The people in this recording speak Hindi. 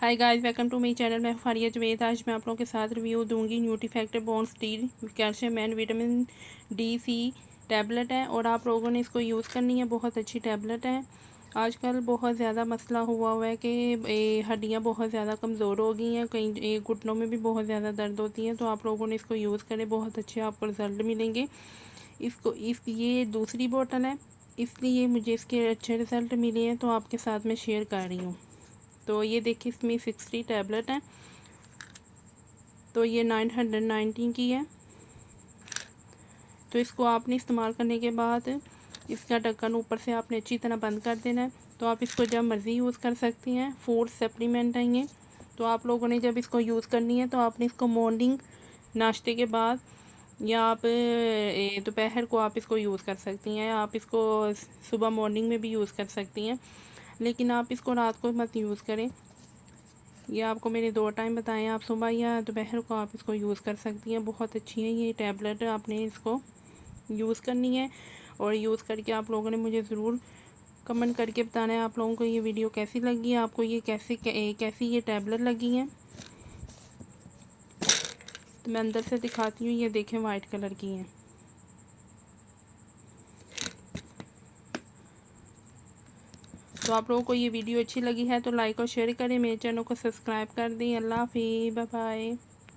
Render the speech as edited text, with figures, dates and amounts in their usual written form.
हाय गाइस, वेलकम टू मेरी चैनल। मैं फारिया जवेद। आज मैं आप लोगों के साथ रिव्यू दूंगी Nutrifactor bone steel calcium and vitamin D C tablet है और आप लोगों ने इसको यूज़ करनी है। बहुत अच्छी टैबलेट है। आजकल बहुत ज़्यादा मसला हुआ है कि हड्डियाँ बहुत ज़्यादा कमज़ोर हो गई हैं, कहीं घुटनों में भी बहुत ज़्यादा दर्द होती है। तो आप लोगों ने इसको यूज़ करें, बहुत अच्छे आपको रिज़ल्ट मिलेंगे। ये दूसरी बोतल है, इसलिए मुझे इसके अच्छे रिज़ल्ट मिले हैं तो आपके साथ मैं शेयर कर रही हूँ। तो ये देखिए, इसमें 60 टैबलेट हैं। तो ये 919 की है। तो इसको आपने इस्तेमाल करने के बाद इसका ढक्कन ऊपर से आपने अच्छी तरह बंद कर देना है। तो आप इसको जब मर्ज़ी यूज़ कर सकती हैं। फूड सप्लीमेंट है ये। तो आप लोगों ने जब इसको यूज़ करनी है तो आपने इसको मॉर्निंग नाश्ते के बाद या आप दोपहर को आप इसको यूज़ कर सकती हैं। आप इसको सुबह मॉर्निंग में भी यूज़ कर सकती हैं, लेकिन आप इसको रात को मत यूज़ करें। ये आपको मैंने 2 टाइम बताए हैं, आप सुबह या दोपहर को आप इसको यूज़ कर सकती हैं। बहुत अच्छी है ये टैबलेट, आपने इसको यूज़ करनी है। और यूज़ करके आप लोगों ने मुझे ज़रूर कमेंट करके बताना है आप लोगों को ये वीडियो कैसी लगी है, आपको ये कैसी ये टैबलेट लगी है। तो मैं अंदर से दिखाती हूँ। ये देखें, वाइट कलर की है। तो आप लोगों को ये वीडियो अच्छी लगी है तो लाइक और शेयर करें, मेरे चैनल को सब्सक्राइब कर दें। अल्लाह हाफिज़, बाय बाय।